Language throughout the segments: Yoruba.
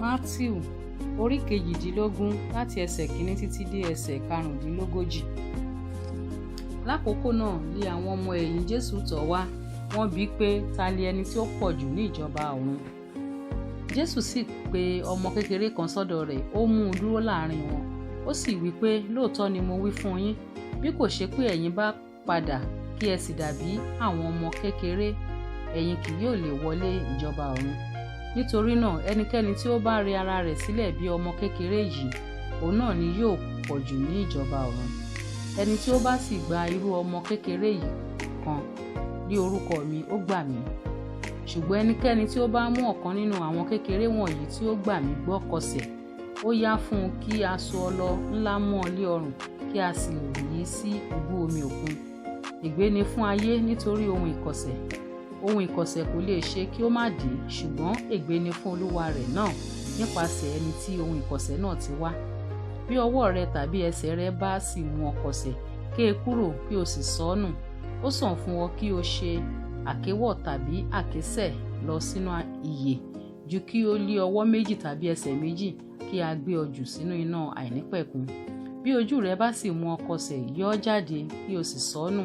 Mátíù orí kejìdínlógún láti ẹsẹ̀ kìíní títí dé ẹsẹ̀ karùndínlógójì. Lákòókò náà ni àwọn ọmọ ẹ̀yìn Jésù tọ̀ wá, wọ́n bi í pé ta ni ẹni tí ó pọ̀ jù ní ìjọba ọ̀run. Jésù sì pe ọmọ kékeré kan sọ́dọ̀ rẹ̀, ó mú un dúró láàrin wọn, ó sì wí pé lóòótọ́ ni mo wí fún yín, bí kò ṣe pé ẹ̀yin bá padà kí ẹ sì dàbí àwọn ọmọ kékeré, ẹ̀yin kì yóò lè wọlé ìjọba ọ̀run. Nítorí náà ẹnikẹ́ni tí ó bá rẹ ara rẹ̀ sílẹ̀ bí ọmọ kékeré yìí, òun náà ni yóò pọ̀ jù ní ìjọba ọ̀run. Ẹni tí ó bá sì gba irú ọmọ kékeré yìí kan ní orúkọ mi, ó gbà mí. Ṣùgbọ́n ẹnikẹ́ni tí ó bá mú ọ̀kan nínú àwọn kékeré wọ̀nyí tí ó gbà mí gbọ́ kọsẹ̀, ó yá fún un kí a so ọlọ ńlá mọ́ ọ lé ọrùn, kí a sì rì í sí ibú omi òkun. Ègbé ni fún ayé nítorí ohun ìkọ̀sẹ̀. Ohun ìkọ̀sẹ̀ kò lè ṣe kí ó má dé, ṣùgbọ́n ègbé ni fún olúwa rẹ̀ náà nípasẹ̀ ẹni tí ohun ìkọ̀sẹ̀ náà ti wá. Bí ọwọ́ rẹ tàbí ẹsẹ̀ rẹ bá sì mú ọ kọsẹ̀, ké e kúrò kí o sì sọ ọ́ nù. Ó sàn fún ọ kí o ṣe àkéwọ̀ tàbí àkésẹ̀ lọ sínú ìyè ju kí o lé ọwọ́ méjì tàbí ẹsẹ̀ méjì kí a gbé ọ jù sínú iná àìnípẹ̀kun. Bí ojú rẹ bá sì mú ọ kọsẹ̀, yọ ọ́ jáde kí o sì sọ ọ́ nù.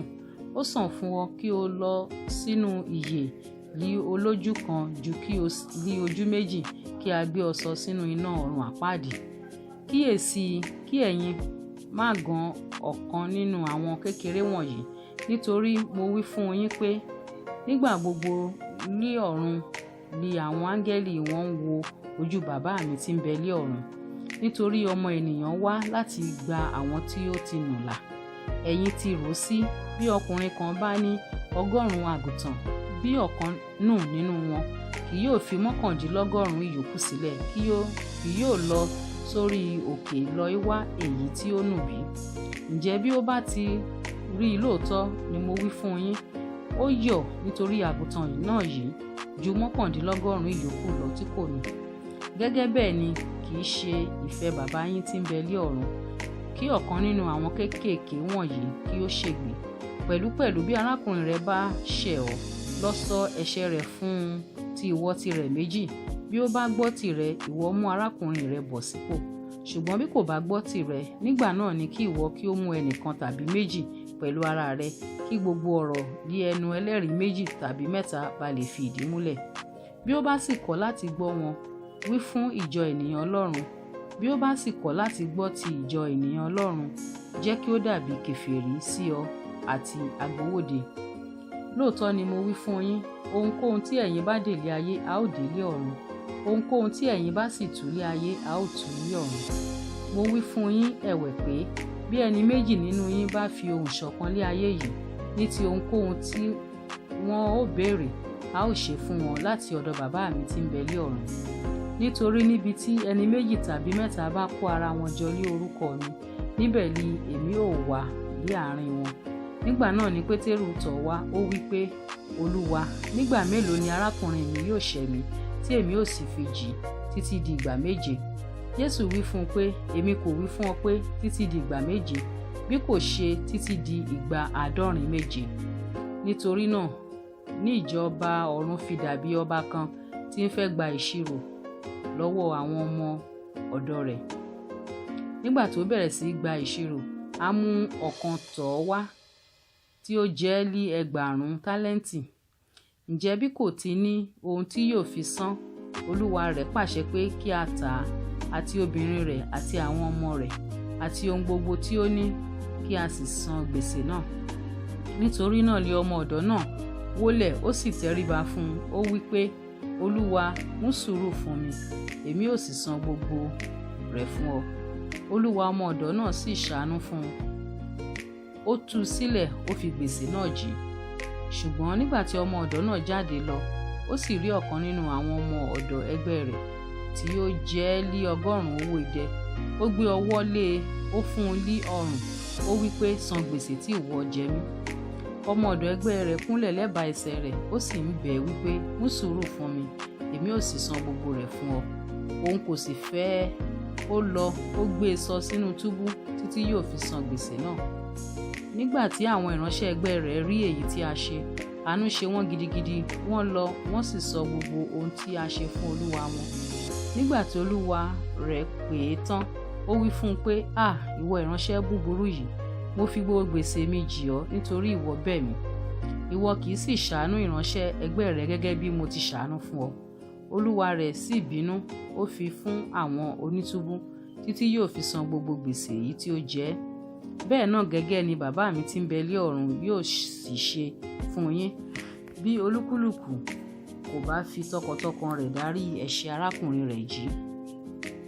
Ó sàn fún ọ kí o lọ sínú ìyè lí olójú kan ju kí o lí ojú méjì kí a gbé ọ sọ sínú iná ọ̀run àpáàdì. Kíyèsí kí ẹ̀yin má gan ọ̀kan nínú àwọn kékeré wọ̀nyí, nítorí mo wí fún yín pé nígbà gbogbo ní ọ̀run ni àwọn áńgẹ́lì wọn ń wo ojú bàbá mi tí ń bẹ lé ọ̀run. Nítorí ọmọ ènìyàn wá láti gba àwọn tí ó ti nù là. Ẹ̀yin ti rò sí bí ọkùnrin kan bá ní 100 àgùntàn, bí ọ̀kan nù nínú wọn, kì yóò fi 99 ìyókù sílẹ̀, kì yóò lọ sórí òkè lọ wá èyí tí ó nù bí? Ǹjẹ́ bí ó bá ti rí i lóòótọ́ ni mo wí fún yín, ó yọ̀ nítorí àgùntàn náà yìí ju 99 ìyókù lọ tí kò nù. Gẹ́gẹ́ bẹ́ẹ̀ ni kì í ṣe ìfẹ́ bàbá yín tí ń bẹ lé ọ̀run kí ọ̀kan nínú àwọn kéékèèké wọ̀nyí kí ó ṣègbé. Pẹ̀lúpẹ̀lú bí arákùnrin rẹ bá ṣẹ̀ ọ́, lọ sọ ẹ̀ṣẹ̀ rẹ̀ fún un ti ìwọ tirẹ̀ méjì. Bí ó bá gbọ́ tirẹ̀, ìwọ mú arákùnrin rẹ bọ̀ sípò. Ṣùgbọ́n bí kò bá gbọ́ tirẹ̀, nígbà náà ni kí ìwọ kí ó mú ẹnìkan tàbí méjì pẹ̀lú ara rẹ, kí gbogbo ọ̀rọ̀ lé ẹnu ẹlẹ́rìí méjì tàbí mẹ́ta bá lè fi ìdí múlẹ̀. Bí ó bá sì kọ̀ láti gbọ́ wọn, wí fún ìjọ ènìyàn Ọlọ́run. Bí ó bá sì kọ̀ láti gbọ́ ti ìjọ ènìyàn Ọlọ́run, jẹ́ kí ó dàbí kèfèrí sí ọ àti agbowóde. Lóòótọ́ ni mo wí fún yín, ohunkóhun tí ẹ̀yin bá dè lé ayé, a ó dè lé ọ̀run. Ohunkóhun tí ẹ̀yin bá sì tú lé ayé, a ó tú lé ọ̀run. Mo wí fún yín ẹ̀wẹ̀ pé bí ẹni méjì nínú yín bá fi ohùn ṣọ̀kan lé ayé yìí ní ti ohunkóhun tí wọ́n ó béèrè, a ó ṣe fún wọn láti ọ̀dọ̀ bàbá mi tí ń bẹ lé ọ̀run. Nítorí níbi tí ẹni méjì tàbí mẹ́ta bá kó ara wọn jọ lé orúkọ mi, níbẹ̀ ni èmi ó wà ní àárín wọn. Nígbà náà ni Pétérù tọ̀ wá, ó wí pé Olúwa, nígbà mélòó ni arákùnrin mi yóò ṣẹ̀ mí tí èmi ó sì fi jì títí di ìgbà méje? Jésù wí fún un pé èmi kò wí fún ọ pé títí di ìgbà méje, bí kò ṣe títí di ìgbà 70 Nítorí náà ní ìjọba ọ̀run fi dàbí ọba kan tí ń fẹ́ gba ìṣirò lọ́wọ́ àwọn ọmọ ọ̀dọ̀ rẹ̀. Nígbà tó bẹ̀rẹ̀ sí gba ìṣirò, a mú ọ̀kan tọ̀ ọ́ wá tí ó jẹ́ lí 1,000 tálẹ́ǹtì. Ǹjẹ́ bí kò ti ní ohun tí yóò fi san, olúwa rẹ̀ pàṣẹ pé kí a tà á, àti obìnrin rẹ̀ àti àwọn ọmọ rẹ̀ àti ohun gbogbo tí ó ní, kí a sì san gbèsè náà. Nítorí náà ni ọmọ ọ̀dọ̀ náà wólẹ̀, ó sì tẹríba fún un. Ó wí pé Olúwa, mú sùúrù fún mi, èmi ó sì san gbogbo rẹ̀ fún ọ. Olúwa ọmọ ọ̀dọ̀ náà sì ṣàánú fún un. Ó tú u sílẹ̀, ó fi gbèsè náà jì. Ṣùgbọ́n nígbà tí ọmọ ọ̀dọ̀ náà jáde lọ, ó sì rí ọ̀kan nínú àwọn ọmọ ọ̀dọ̀ ẹgbẹ́ rẹ̀ tí ó jẹ́ lí 100 owó idẹ. Ó gbé ọwọ́ lé e, ó fún un lí ọrùn. Ó wí pé san gbèsè tí ìwọ jẹ mí. Ọmọ ọ̀dọ̀ ẹgbẹ́ rẹ̀ kúnlẹ̀ lẹ́bàá ẹsẹ̀ rẹ̀, ó sì ń bẹ̀ ẹ́ wípé mú sùúrù fún mi, èmi ó sì san gbogbo rẹ̀ fún ọ. Òun kò sì fẹ́ ẹ. Ó lọ, ó gbé e sọ sínú túbú títí yóò fi san gbèsè náà. Nígbà tí àwọn ìránṣẹ́ ẹgbẹ́ rẹ̀ rí èyí tí a ṣe, àánú ṣe wọ́n gidigidi. Wọ́n lọ, wọ́n sì sọ gbogbo ohun tí a ṣe fún olúwa wọn. Nígbà tí olúwa rẹ̀ pè é tán, ó wí fún un pé, ìwọ ìránṣẹ́ búburú yìí, mo fi gbogbo gbèsè mi jì ọ́ nítorí ìwọ bẹ̀ mí. Ìwọ kì í sì ṣàánú ìránṣẹ́ ẹgbẹ́ rẹ gẹ́gẹ́ bí mo ti ṣàánú fún ọ. Olúwa rẹ̀ sì bínú, ó fi fún àwọn onítúbú títí yóò fi san gbogbo gbèsè èyí tí ó jẹ ẹ́. Bẹ́ẹ̀ náà gẹ́gẹ́ ni bàbá mi tí ń bẹ lé ọ̀run yóò sì ṣe fún yín, bí olúkúlùkù kò bá fi tọkàntọkàn rẹ̀ dárí ẹ̀ṣẹ̀ arákùnrin rẹ̀ jì.